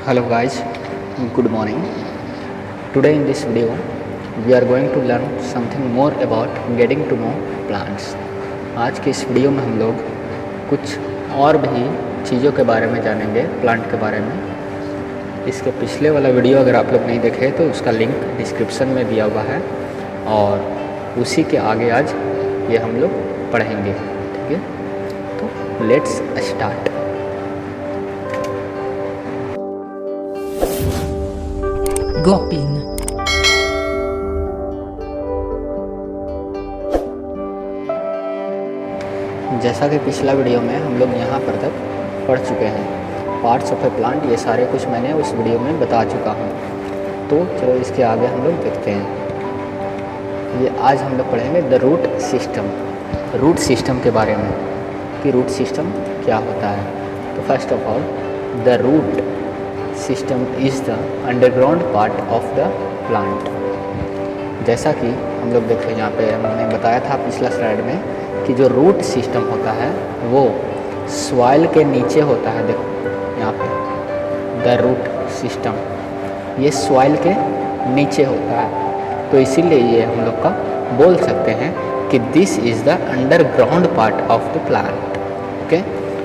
Hello guys, good morning. Today in this video we are going to learn something more about getting to know plants. आज के इस video में हम लोग कुछ और भी चीज़ों के बारे में जानेंगे, प्लांट के बारे में। इसके पिछले वाला वीडियो अगर आप लोग नहीं देखे तो उसका लिंक डिस्क्रिप्शन में दिया हुआ है और उसी के आगे आज ये हम लोग पढ़ेंगे, ठीक है। तो लेट्स स्टार्ट। Gopin. जैसा कि पिछला वीडियो में हम लोग यहाँ पर तक पढ़ चुके हैं पार्ट्स ऑफ ए प्लांट, ये सारे कुछ मैंने उस वीडियो में बता चुका हूँ। तो चलो इसके आगे हम लोग देखते हैं। ये आज हम लोग पढ़ेंगे the root system, root system के बारे में कि रूट सिस्टम क्या होता है। तो first of all the root system is the underground part of the plant. जैसा कि हम लोग देखें, यहाँ पे हमने बताया था पिछला स्लाइड में कि जो रूट सिस्टम होता है वो सॉइल के नीचे होता है। देखो यहाँ पे द रूट सिस्टम, ये सॉइल के नीचे होता है। तो इसीलिए ये हम लोग का बोल सकते हैं कि this is the underground part of the plant, okay.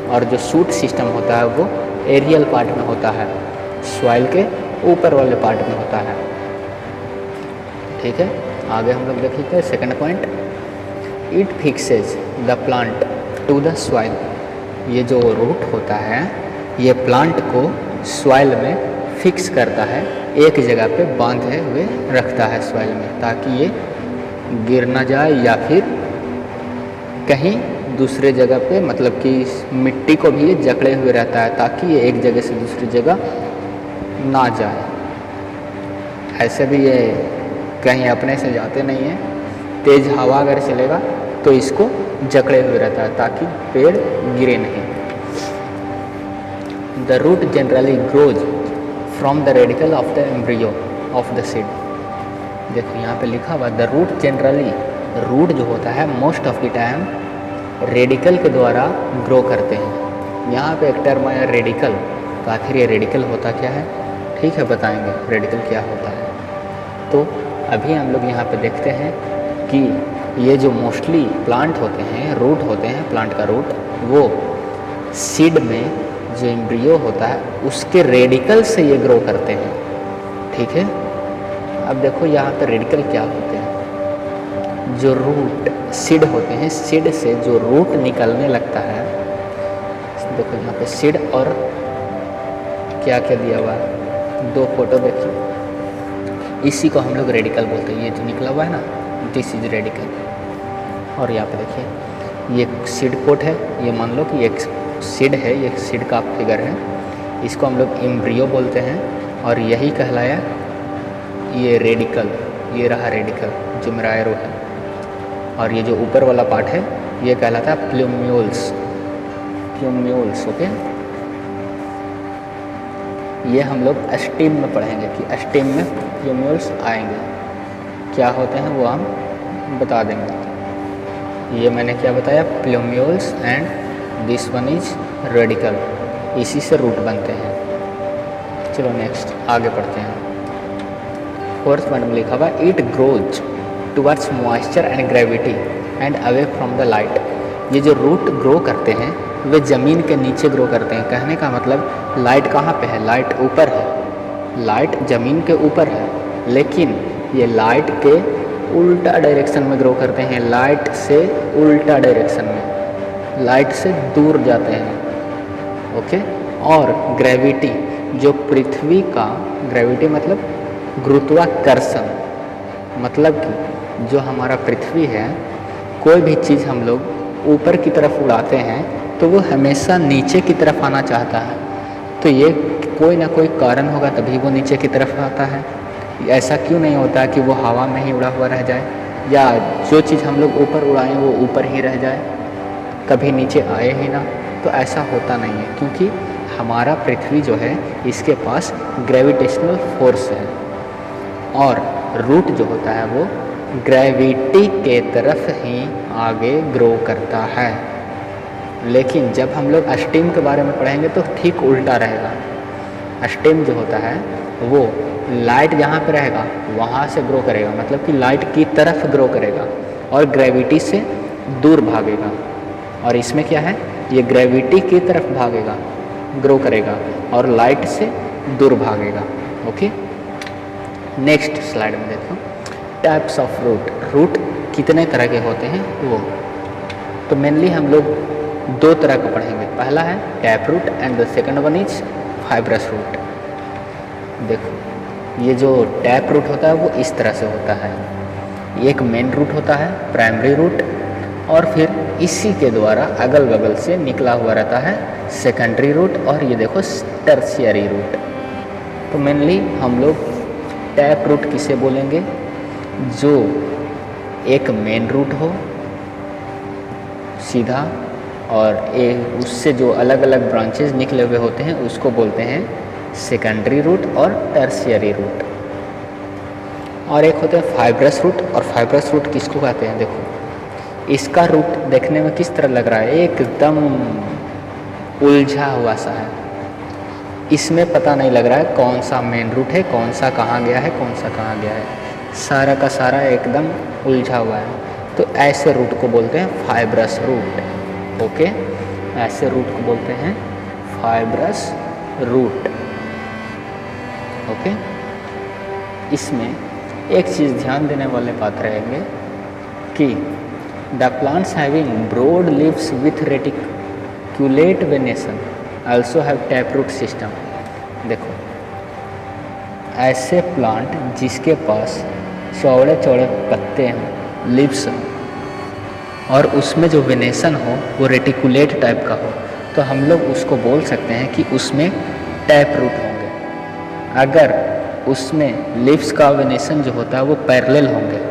और जो शूट सिस्टम होता है वो एरियल पार्ट में होता है, सॉइल के ऊपर वाले पार्ट में होता है, ठीक है। आगे हम लोग देख लेते हैं second point, it fixes the plant to the soil. ये जो रूट होता है ये प्लांट को सॉइल में फिक्स करता है, एक जगह पे बांधे हुए रखता है सॉइल में, ताकि ये गिर ना जाए या फिर कहीं दूसरे जगह पे, मतलब कि मिट्टी को भी ये जकड़े हुए रहता है ताकि ये एक जगह से दूसरी जगह ना जाए। ऐसे भी ये कहीं अपने से जाते नहीं हैं, तेज़ हवा अगर चलेगा तो इसको जकड़े हुए रहता है ताकि पेड़ गिरे नहीं। The root generally grows from the radicle of the embryo of the seed. देखो यहाँ पे लिखा हुआ द रूट जनरली, रूट जो होता है most of the time radical के द्वारा ग्रो करते हैं। यहाँ पे एक टर्म आया रेडिकल, तो आखिर ये रेडिकल होता क्या है, ठीक है बताएंगे रेडिकल क्या होता है। तो अभी हम लोग यहाँ पे देखते हैं कि ये जो मोस्टली प्लांट होते हैं, रूट होते हैं, प्लांट का रूट, वो सीड में जो एम्ब्रियो होता है उसके रेडिकल से ये ग्रो करते हैं, ठीक है। अब देखो यहाँ पे रेडिकल क्या होते हैं, जो रूट सीड होते हैं, सीड से जो रूट निकलने लगता है। देखो यहाँ पे सीड और क्या क्या दिया हुआ है, दो फोटो देखिए, इसी को हम लोग रेडिकल बोलते हैं। ये जो निकला हुआ है ना, दिस इज रेडिकल। और यहाँ पे देखिए ये सीड कोट है, ये मान लो कि एक सीड है, ये सीड का फिगर है, इसको हम लोग एम्ब्रियो बोलते हैं और यही कहलाया ये रेडिकल। ये रहा रेडिकल जो मेरा एरो है, और ये जो ऊपर वाला पार्ट है ये कहलाता है प्लूम्यूल्स, प्लूम्यूल्स, ओके। ये हम लोग स्टेम में पढ़ेंगे कि स्टेम में प्लूम्यूल्स आएंगे, क्या होते हैं वो हम बता देंगे। ये मैंने क्या बताया, plumules and this one is radical, इसी से रूट बनते हैं। चलो नेक्स्ट आगे पढ़ते हैं। फोर्थ पॉइंट में लिखा हुआ it grows towards moisture and gravity and away from the light. ये जो रूट ग्रो करते हैं वे ज़मीन के नीचे ग्रो करते हैं। कहने का मतलब लाइट कहाँ पे है, लाइट ऊपर है, लाइट ज़मीन के ऊपर है, लेकिन ये लाइट के उल्टा डायरेक्शन में ग्रो करते हैं, लाइट से उल्टा डायरेक्शन में, लाइट से दूर जाते हैं, ओके। और ग्रेविटी, जो पृथ्वी का, ग्रेविटी मतलब गुरुत्वाकर्षण, मतलब कि जो हमारा पृथ्वी है, कोई भी चीज़ हम लोग ऊपर की तरफ उड़ाते हैं तो वो हमेशा नीचे की तरफ आना चाहता है। तो ये कोई ना कोई कारण होगा तभी वो नीचे की तरफ आता है। ऐसा क्यों नहीं होता है कि वो हवा में ही उड़ा हुआ रह जाए, या जो चीज़ हम लोग ऊपर उड़ाएं वो ऊपर ही रह जाए, कभी नीचे आए ही ना। तो ऐसा होता नहीं है, क्योंकि हमारा पृथ्वी जो है इसके पास ग्रेविटेशनल फोर्स है, और रूट जो होता है वो ग्रेविटी के तरफ ही आगे ग्रो करता है। लेकिन जब हम लोग स्टीम के बारे में पढ़ेंगे तो ठीक उल्टा रहेगा। स्टेम जो होता है वो लाइट जहाँ पे रहेगा वहाँ से ग्रो करेगा, मतलब कि लाइट की तरफ ग्रो करेगा और ग्रेविटी से दूर भागेगा। और इसमें क्या है, ये ग्रेविटी की तरफ भागेगा, ग्रो करेगा और लाइट से दूर भागेगा। ओके, नेक्स्ट स्लाइड में देखो टाइप्स ऑफ रूट। रूट कितने तरह के होते हैं वो, तो मेनली हम लोग दो तरह का पढ़ेंगे। पहला है tap root and the second one is fibrous root. देखो ये जो टैप रूट होता है वो इस तरह से होता है, एक मेन रूट होता है प्राइमरी रूट, और फिर इसी के द्वारा अगल बगल से निकला हुआ रहता है सेकेंडरी रूट, और ये देखो टर्शियरी रूट। तो मेनली हम लोग टैप रूट किसे बोलेंगे, जो एक मेन रूट हो सीधा और उससे जो अलग अलग ब्रांचेस निकले हुए होते हैं उसको बोलते हैं सेकेंडरी रूट और टर्शियरी रूट। और एक होते हैं फाइब्रस रूट, और फाइब्रस रूट किसको कहते हैं, देखो इसका रूट देखने में किस तरह लग रहा है, एकदम उलझा हुआ सा है। इसमें पता नहीं लग रहा है कौन सा मेन रूट है, कौन सा कहाँ गया है, कौन सा कहाँ गया है, सारा का सारा एकदम उलझा हुआ है। तो ऐसे रूट को बोलते हैं फाइब्रस रूट। ओके, ऐसे रूट को बोलते हैं फाइब्रस रूट। ओके, इसमें एक चीज़ ध्यान देने वाले बात रहेंगे कि the plants having broad leaves with reticulate venation also have tap root system. देखो ऐसे प्लांट जिसके पास चौड़े चौड़े पत्ते हैं, लीव्स हों, और उसमें जो वेनेशन हो वो रेटिकुलेट टाइप का हो, तो हम लोग उसको बोल सकते हैं कि उसमें टैप रूट होंगे। अगर उसमें लीव्स का वेनेशन जो होता है वो पैरेलल होंगे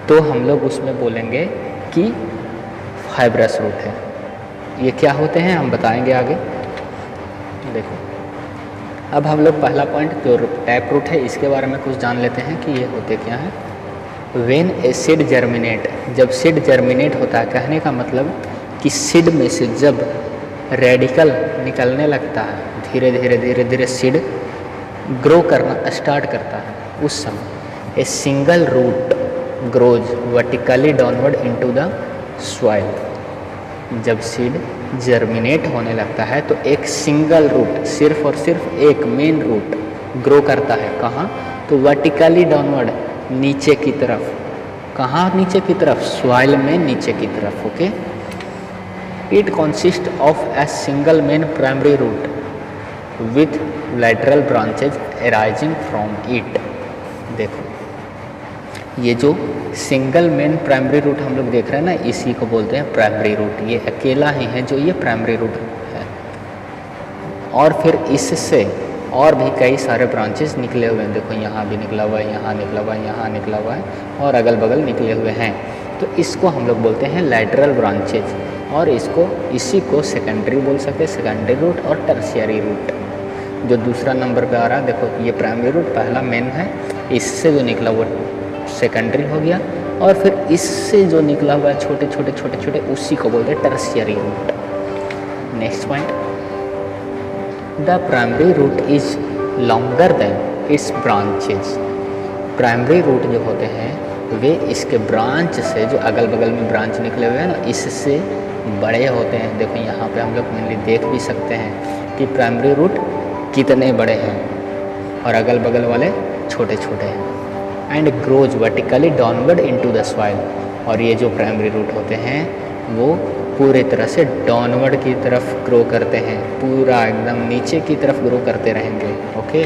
तो हम लोग उसमें बोलेंगे कि फाइब्रस रूट है। ये क्या होते हैं हम बताएंगे आगे। देखो अब हम लोग पहला पॉइंट जो टैप रूट है इसके बारे में कुछ जान लेते हैं कि ये होते क्या हैं। व्हेन ए सीड जर्मिनेट, जब सीड जर्मिनेट होता है, कहने का मतलब कि सीड में से जब रेडिकल निकलने लगता है, धीरे धीरे धीरे धीरे सीड ग्रो करना स्टार्ट करता है, उस समय a single root grows vertically downward into the soil. जब सीड जर्मिनेट होने लगता है तो एक सिंगल रूट, सिर्फ और सिर्फ एक मेन रूट ग्रो करता है। कहाँ, तो वर्टिकली डाउनवर्ड, नीचे की तरफ। कहाँ नीचे की तरफ, सॉइल में नीचे की तरफ। Okay, it consist of a single main primary root with lateral branches arising from it. देखो ये जो सिंगल मेन प्राइमरी रूट हम लोग देख रहे हैं ना, इसी को बोलते हैं प्राइमरी रूट। ये अकेला ही है जो ये प्राइमरी रूट है, और फिर इससे और भी कई सारे ब्रांचेस निकले हुए हैं। देखो यहाँ भी निकला हुआ है, यहाँ निकला हुआ है, यहाँ निकला हुआ है, और अगल बगल निकले हुए हैं। तो इसको हम लोग बोलते हैं लैटरल ब्रांचेज, और इसी को सेकेंडरी बोल सकते हैं, सेकेंडरी रूट और टर्शियरी रूट। जो दूसरा नंबर पे आ रहा है, देखो ये प्राइमरी रूट पहला मेन है, इससे जो निकला वो सेकेंडरी हो गया, और फिर इससे जो निकला हुआ है छोटे छोटे छोटे छोटे, उसी को बोलते हैं tertiary root. Next point, the primary root is longer than its branches. Primary root जो होते हैं वे इसके ब्रांच से, जो अगल बगल में ब्रांच निकले हुए हैं ना, इससे बड़े होते हैं। देखो यहाँ पे हम लोग मेनली देख भी सकते हैं कि प्राइमरी रूट कितने बड़े हैं और अगल बगल वाले छोटे छोटे हैं। And grows vertically downward into the soil, और ये जो प्राइमरी रूट होते हैं वो पूरे तरह से डाउनवर्ड की तरफ ग्रो करते हैं, पूरा एकदम नीचे की तरफ ग्रो करते रहेंगे। ओके,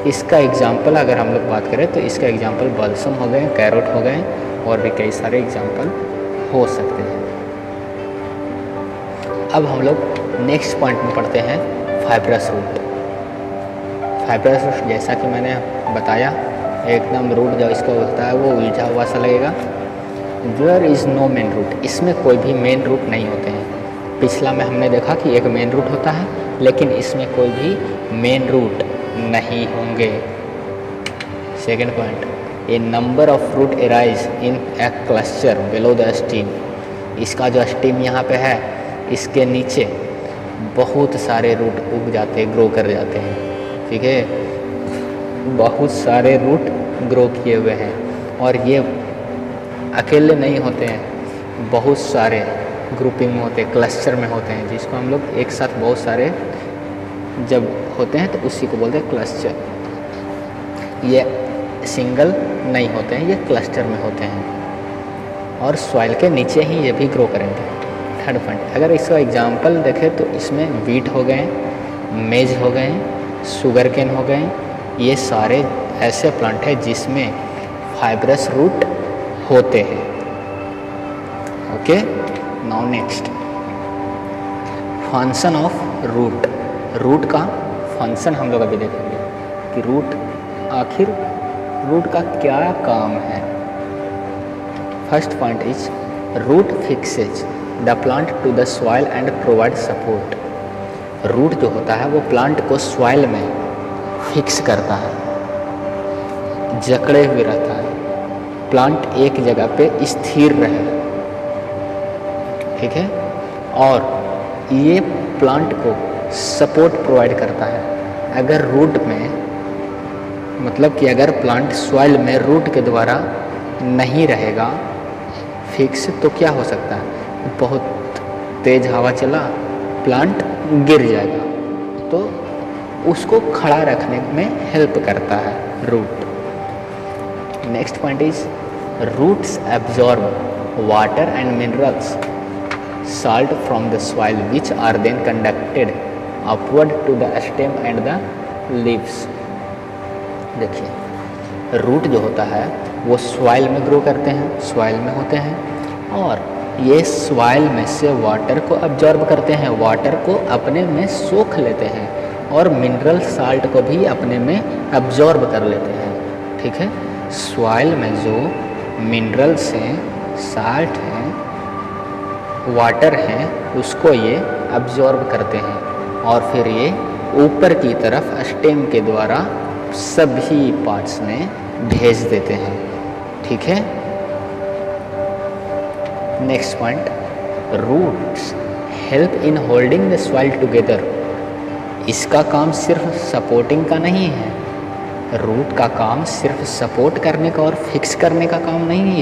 इसका एग्जाम्पल अगर हम लोग बात करें तो इसका एग्जाम्पल बल्सम हो गए, कैरोट हो गए, और भी कई सारे एग्जाम्पल हो सकते हैं। अब हम लोग नेक्स्ट पॉइंट में पढ़ते हैं फाइब्रस रूट। फाइब्रस रूट जैसा कि मैंने बताया, एकदम रूट जो इसका होता है वो उलझा हुआ सा लगेगा। There is no main root, इसमें कोई भी मेन रूट नहीं होते हैं। पिछला में हमने देखा कि एक मेन रूट होता है, लेकिन इसमें कोई भी मेन रूट नहीं होंगे। Second point, a number of root arise in a cluster below the stem. इसका जो स्टीम यहाँ पे है, इसके नीचे बहुत सारे रूट उग जाते हैं, ग्रो कर जाते हैं। ठीक है। बहुत सारे रूट ग्रो किए हुए हैं और ये अकेले नहीं होते हैं, बहुत सारे ग्रुपिंग में होते हैं, क्लस्टर में होते हैं, जिसको हम लोग एक साथ बहुत सारे जब होते हैं तो उसी को बोलते हैं क्लस्टर। ये सिंगल नहीं होते हैं, ये क्लस्टर में होते हैं और सॉइल के नीचे ही ये भी ग्रो करेंगे। थर्ड पॉइंट, अगर इसका एग्जांपल देखें तो इसमें वीट हो गए, मेज हो गए, शुगर केन हो गए, ये सारे ऐसे प्लांट हैं जिसमें फाइब्रस रूट होते हैं। Okay, now next, function of root. Root का फंक्शन हम लोग अभी देखेंगे कि आखिर रूट का क्या काम है। First point is root fixes the plant to the soil and provide support. Root जो होता है वो प्लांट को सॉइल में फिक्स करता है, जकड़े हुए रहता है, प्लांट एक जगह पे स्थिर रहे, ठीक है। और ये प्लांट को सपोर्ट प्रोवाइड करता है। अगर रूट में मतलब कि अगर प्लांट सॉइल में रूट के द्वारा नहीं रहेगा फिक्स तो क्या हो सकता है, बहुत तेज हवा चला प्लांट गिर जाएगा, तो उसको खड़ा रखने में हेल्प करता है root. Next point is roots absorb water and minerals salt from the soil which are then conducted upward to the stem and the leaves। देखिए, रूट जो होता है वो सॉइल में ग्रो करते हैं, सॉइल में होते हैं और ये सॉइल में से वाटर को अब्जॉर्ब करते हैं, वाटर को अपने में सोख लेते हैं और मिनरल साल्ट को भी अपने में अब्जॉर्ब कर लेते हैं, ठीक है। सॉइल में जो मिनरल्स हैं, साल्ट हैं, वाटर हैं, उसको ये अब्जॉर्ब करते हैं और फिर ये ऊपर की तरफ स्टेम के द्वारा सभी पार्ट्स में भेज देते हैं, ठीक है। Next point, roots help in holding the soil together. इसका काम सिर्फ सपोर्टिंग का नहीं है, रूट का काम सिर्फ सपोर्ट करने का और फिक्स करने का काम नहीं है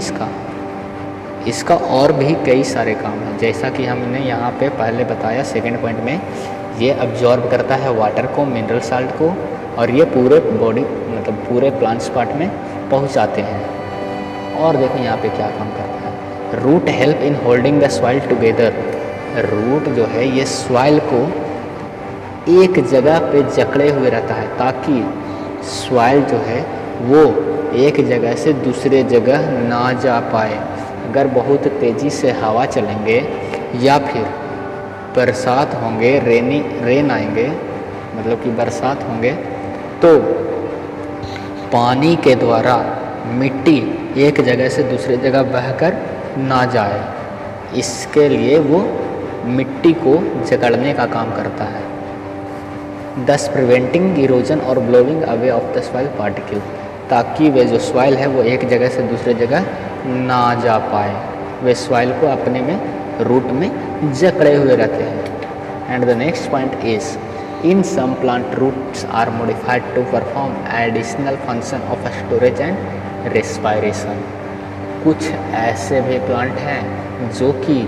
इसका और भी कई सारे काम हैं। जैसा कि हमने यहाँ पे पहले बताया सेकंड पॉइंट में, ये अब्जॉर्ब करता है वाटर को, मिनरल साल्ट को और ये पूरे बॉडी मतलब पूरे प्लांट्स पार्ट में पहुँचाते हैं। और देखो यहाँ पे क्या काम करता है, root help in holding the soil together. Root जो है ये सॉइल को एक जगह पे जकड़े हुए रहता है ताकि सॉइल जो है वो एक जगह से दूसरे जगह ना जा पाए। अगर बहुत तेज़ी से हवा चलेंगे या फिर बरसात होंगे, रेन आएंगे मतलब कि बरसात होंगे, तो पानी के द्वारा मिट्टी एक जगह से दूसरे जगह बहकर ना जाए, इसके लिए वो मिट्टी को जकड़ने का काम करता है। दस प्रिवेंटिंग इरोजन और blowing away of the soil particle, ताकि वे जो सॉइल है वो एक जगह से दूसरे जगह ना जा पाए, वे सॉइल को अपने में रूट में जकड़े हुए रहते हैं। And the next point is in some plant roots are modified to perform additional function of storage and respiration. कुछ ऐसे भी प्लांट हैं जो कि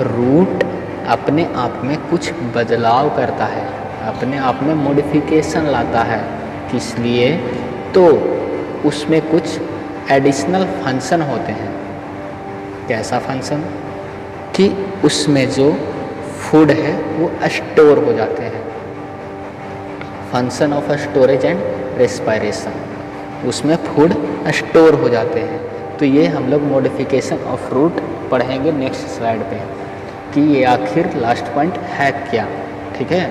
रूट अपने आप में कुछ बदलाव करता है, अपने आप में मॉडिफिकेशन लाता है, किस लिए, तो उसमें कुछ एडिशनल फंक्शन होते हैं। कैसा फंक्शन कि उसमें जो फूड है वो स्टोर हो जाते हैं, function of storage and respiration, उसमें फूड स्टोर हो जाते हैं। तो ये हम लोग मॉडिफिकेशन ऑफ रूट पढ़ेंगे नेक्स्ट स्लाइड पे कि ये आखिर लास्ट पॉइंट है क्या, ठीक है।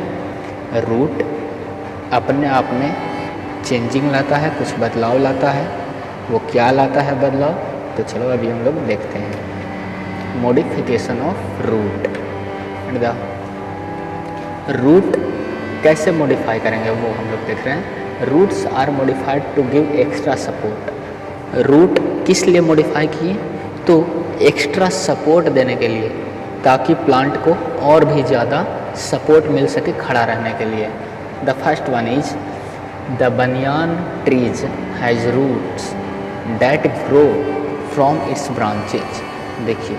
रूट अपने आप में चेंजिंग लाता है, कुछ बदलाव लाता है, वो क्या लाता है बदलाव, तो चलो अभी हम लोग देखते हैं। मॉडिफिकेशन ऑफ रूट, रूट कैसे मॉडिफाई करेंगे वो हम लोग देख रहे हैं। Roots are modified to give extra support. Root किस लिए मॉडिफाई किए, तो एक्स्ट्रा सपोर्ट देने के लिए, ताकि प्लांट को और भी ज़्यादा सपोर्ट मिल सके खड़ा रहने के लिए। The first one is the banyan trees has roots that grow from its branches. देखिए,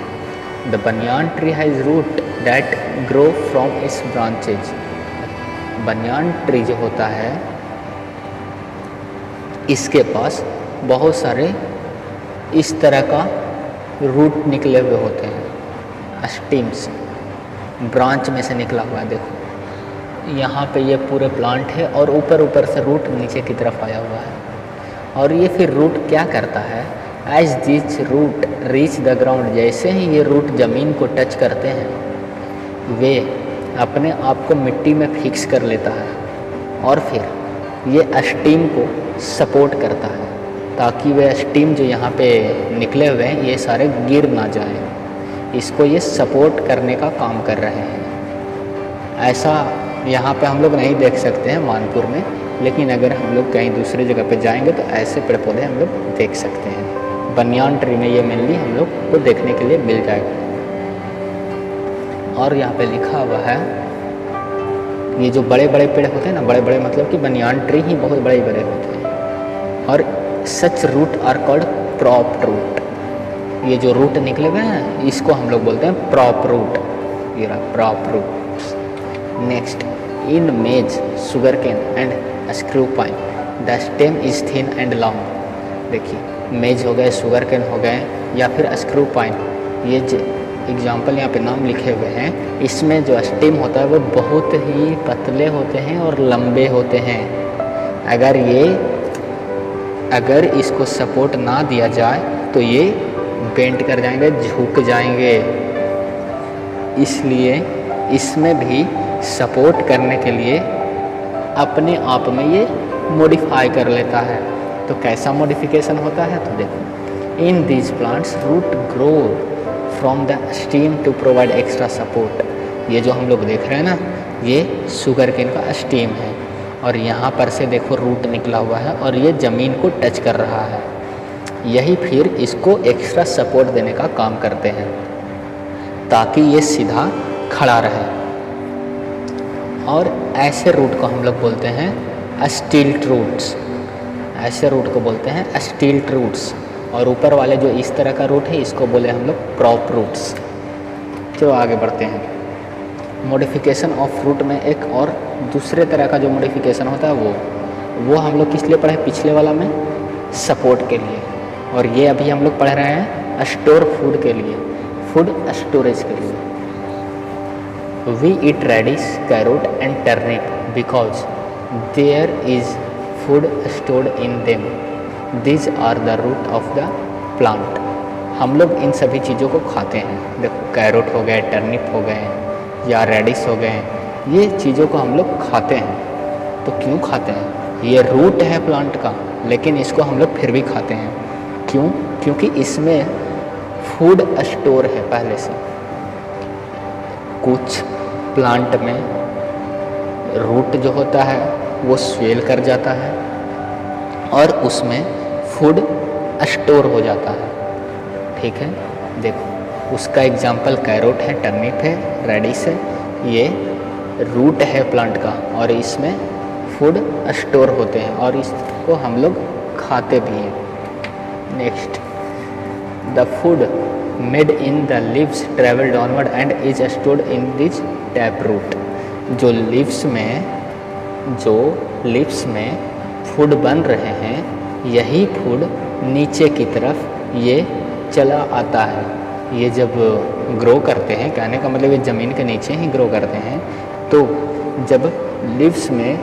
the banyan tree has root that grow from its branches. Banyan tree जो होता है इसके पास बहुत सारे इस तरह का रूट निकले हुए होते हैं, स्टीम्स ब्रांच में से निकला हुआ है। देखो यहाँ पे ये पूरे प्लांट है और ऊपर से रूट नीचे की तरफ आया हुआ है। और ये फिर रूट क्या करता है, as this root reach the ground, जैसे ही ये रूट ज़मीन को टच करते हैं वे अपने आप को मिट्टी में फिक्स कर लेता है और फिर ये स्टीम को सपोर्ट करता है ताकि वे स्टीम जो यहाँ पे निकले हुए हैं ये सारे गिर ना जाएं। इसको ये सपोर्ट करने का काम कर रहे हैं। ऐसा यहाँ पे हम लोग नहीं देख सकते हैं मानपुर में, लेकिन अगर हम लोग कहीं दूसरी जगह पे जाएंगे तो ऐसे पेड़ पौधे हम लोग देख सकते हैं। बनियान ट्री में ये मेनली हम लोग को देखने के लिए मिल जाएगा। और यहाँ पे लिखा हुआ है ये जो बड़े बड़े पेड़ होते हैं ना, बड़े बड़े मतलब कि बनियान ट्री ही बहुत बड़े बड़े होते हैं। और such root are called prop root. ये जो रूट निकले हुए हैं इसको हम लोग बोलते हैं प्रॉप रूट। ये रहा prop root. Next, in maize, sugar cane and screw pine the stem is thin and long. देखिए मेज हो गए, शुगर केन हो गए या फिर स्क्रू पाइन, ये एग्जाम्पल यहाँ पे नाम लिखे हुए हैं। इसमें जो स्टेम होता है वो बहुत ही पतले होते हैं और लंबे होते हैं। अगर इसको सपोर्ट ना दिया जाए तो ये बेंड कर जाएंगे, झुक जाएंगे। इसलिए इसमें भी सपोर्ट करने के लिए अपने आप में ये मॉडिफाई कर लेता है। तो कैसा मॉडिफिकेशन होता है, तो देखो, in these plants root grow from the stem to provide extra support. ये जो हम लोग देख रहे हैं ना, ये शुगर केन का स्टीम है और यहाँ पर से देखो रूट निकला हुआ है और ये ज़मीन को टच कर रहा है। यही फिर इसको एक्स्ट्रा सपोर्ट देने का काम करते हैं ताकि ये सीधा खड़ा रहे। और ऐसे रूट को हम लोग बोलते हैं स्टिल्ट रूट्स। ऐसे रूट को बोलते हैं स्टिल्ट रूट्स। और ऊपर वाले जो इस तरह का रूट है इसको बोले हम लोग प्रॉप रूट्स। चलो आगे बढ़ते हैं। मॉडिफिकेशन ऑफ रूट में एक और दूसरे तरह का जो मॉडिफिकेशन होता है वो हम लोग किस लिए पढ़े पिछले वाला में, सपोर्ट के लिए। और ये अभी हम लोग पढ़ रहे हैं स्टोर फूड के लिए, फूड स्टोरेज के लिए। We eat radish, carrot and turnip because there is food stored in them. These are the root of the plant. हम लोग इन सभी चीज़ों को खाते हैं। देखो कैरोट हो गए, टर्निप हो गए या रेडिश हो गए, ये चीज़ों को हम लोग खाते हैं। तो क्यों खाते हैं, ये रूट है प्लांट का, लेकिन इसको हम लोग फिर भी खाते हैं। क्यों? क्योंकि इसमें फूड स्टोर है पहले से। कुछ प्लांट में रूट जो होता है वो स्वेल कर जाता है और उसमें फूड स्टोर हो जाता है। ठीक है, देखो उसका एग्जाम्पल कैरोट है, टर्निप है, रेडिश है। ये रूट है प्लांट का और इसमें फूड स्टोर होते हैं और इसको हम लोग खाते भी हैं। Next, the food made in the leaves travel downward and is stored in this tap root. जो लीव्स में फूड बन रहे हैं, यही फूड नीचे की तरफ ये चला आता है। ये जब ग्रो करते हैं, कहने का मतलब ये ज़मीन के नीचे ही ग्रो करते हैं, तो जब लीव्स में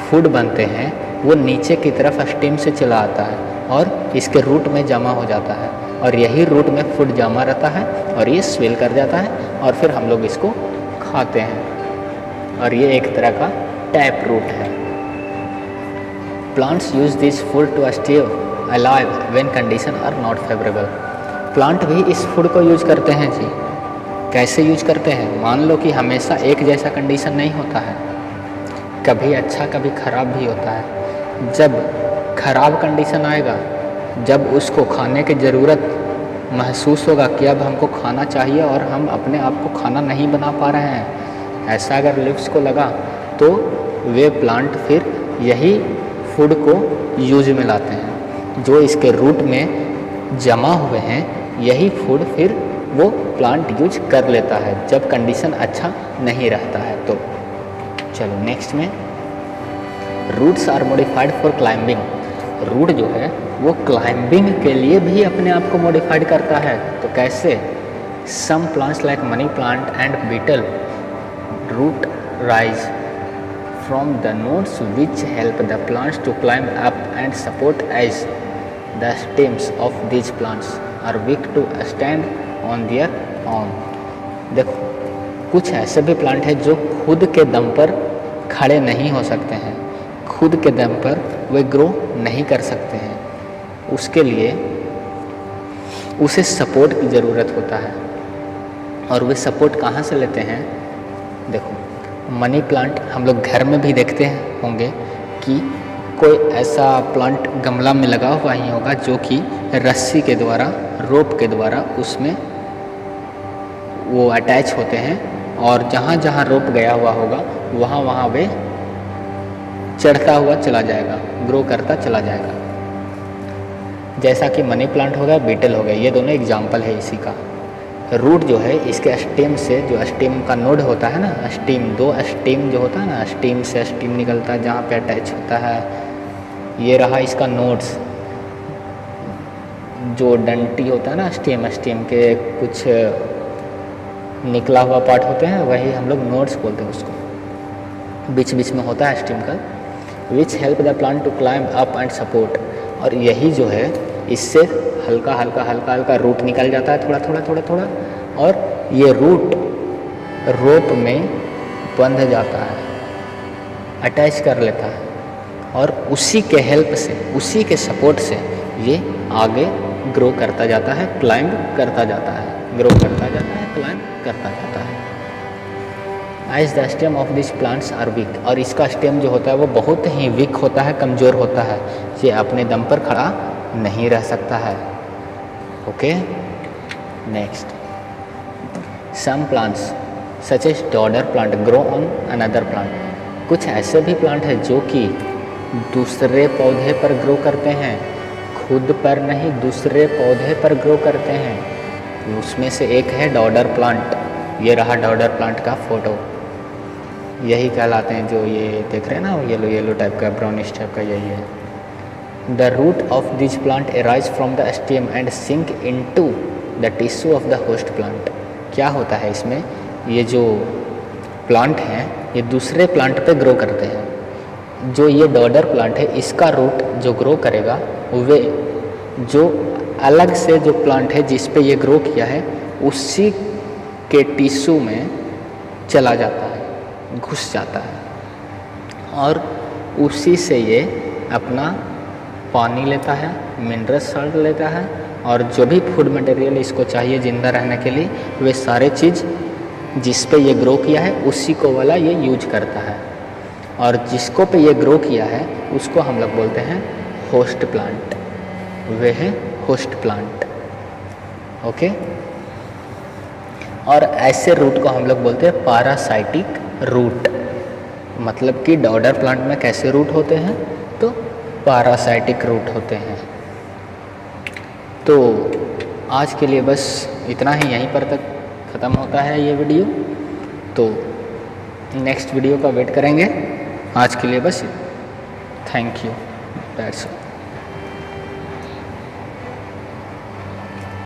फूड बनते हैं वो नीचे की तरफ स्टेम से चला आता है और इसके रूट में जमा हो जाता है और यही रूट में फूड जमा रहता है और ये स्वेल कर जाता है और फिर हम लोग इसको खाते हैं। और ये एक तरह का टैप रूट है। Plants use this food to stay alive when condition are not favourable. Plant भी इस फूड को यूज करते हैं जी। कैसे यूज करते हैं? मान लो कि हमेशा एक जैसा कंडीशन नहीं होता है, कभी अच्छा कभी ख़राब भी होता है। जब ख़राब कंडीशन आएगा, जब उसको खाने की ज़रूरत महसूस होगा कि अब हमको खाना चाहिए और हम अपने आप को खाना नहीं बना पा रहे हैं, ऐसा अगर लीव्स को लगा तो वे प्लांट फिर यही फूड को यूज में लाते हैं। जो इसके रूट में जमा हुए हैं यही फूड फिर वो प्लांट यूज कर लेता है जब कंडीशन अच्छा नहीं रहता है। तो चलो नेक्स्ट में, roots are modified for climbing. Root जो है वो क्लाइंबिंग के लिए भी अपने आप को मॉडिफाइड करता है। तो कैसे? Some plants like money plant and betel root rise from the nodes which help the plants to climb up and support as the stems of these plants are weak to stand on their own। देखो कुछ ऐसे भी plant हैं जो खुद के दम पर खड़े नहीं हो सकते हैं, खुद के दम पर वे ग्रो नहीं कर सकते हैं, उसके लिए उसे सपोर्ट की ज़रूरत होता है। और वे सपोर्ट कहाँ से लेते हैं? देखो मनी प्लांट हम लोग घर में भी देखते होंगे कि कोई ऐसा प्लांट गमला में लगा हुआ ही होगा जो कि रस्सी के द्वारा, रोप के द्वारा उसमें वो अटैच होते हैं और जहाँ जहाँ रोप गया हुआ होगा वहाँ वहाँ वे चढ़ता हुआ चला जाएगा, ग्रो करता चला जाएगा। जैसा कि मनी प्लांट हो गया, बीटल हो गया, ये दोनों एग्जाम्पल है इसी का। रूट जो है इसके स्टेम से, जो स्टेम का नोड होता है ना, स्टेम, दो स्टेम जो होता है ना, स्टेम से स्टेम निकलता है जहाँ पे अटैच होता है। ये रहा इसका नोड्स, जो डंटी होता है ना स्टेम, स्टेम के कुछ निकला हुआ पार्ट होते हैं, वही हम लोग नोड्स बोलते हैं उसको। बीच बीच में होता है स्टेम का, which help the plant to climb up and support. और यही जो है इससे हल्का हल्का हल्का हल्का रूट निकल जाता है, थोड़ा थोड़ा थोड़ा थोड़ा, और ये रूट रोप में बंध जाता है, अटैच कर लेता है और उसी के हेल्प से, उसी के सपोर्ट से ये आगे ग्रो करता जाता है, क्लाइंब करता जाता है, ग्रो करता जाता है, क्लाइंब करता जाता है। As the stem of this plants are weak. और इसका स्टेम जो होता है वो बहुत ही वीक होता है, कमज़ोर होता है, ये अपने दम पर खड़ा नहीं रह सकता है। Okay next, some plants such as dodder plant grow on another plant. कुछ ऐसे भी प्लांट हैं जो कि दूसरे पौधे पर ग्रो करते हैं, खुद पर नहीं, दूसरे पौधे पर ग्रो करते हैं। उसमें से एक है डॉडर प्लांट। ये रहा डॉडर प्लांट का फोटो, यही कहलाते हैं जो ये देख रहे हैं ना, येलो येलो टाइप का, ब्राउनिश टाइप का, यही है। The root of this plant arise from the stem and sink into the tissue of the host plant। क्या होता है इसमें, ये जो प्लांट हैं ये दूसरे प्लांट पे ग्रो करते हैं। जो ये डॉडर प्लांट है इसका रूट जो ग्रो करेगा वे जो अलग से जो प्लांट है जिस पे ये ग्रो किया है उसी के टिश्यू में चला जाता है, घुस जाता है और उसी से ये अपना पानी लेता है, मिनरल सॉल्ट लेता है और जो भी फूड मटेरियल इसको चाहिए जिंदा रहने के लिए, वे सारे चीज़ जिस पे ये ग्रो किया है उसी को वाला ये यूज करता है। और जिसको पे ये ग्रो किया है उसको हम लोग बोलते हैं होस्ट प्लांट, वे है होस्ट प्लांट। ओके, और ऐसे रूट को हम लोग बोलते हैं पैरासाइटिक रूट। मतलब कि डॉडर प्लांट में कैसे रूट होते हैं, तो पैरासाइटिक रूट होते हैं। तो आज के लिए बस इतना ही, यहीं पर तक ख़त्म होता है ये वीडियो। तो नेक्स्ट वीडियो का वेट करेंगे। आज के लिए बस थैंक यू, दैट्स ऑल।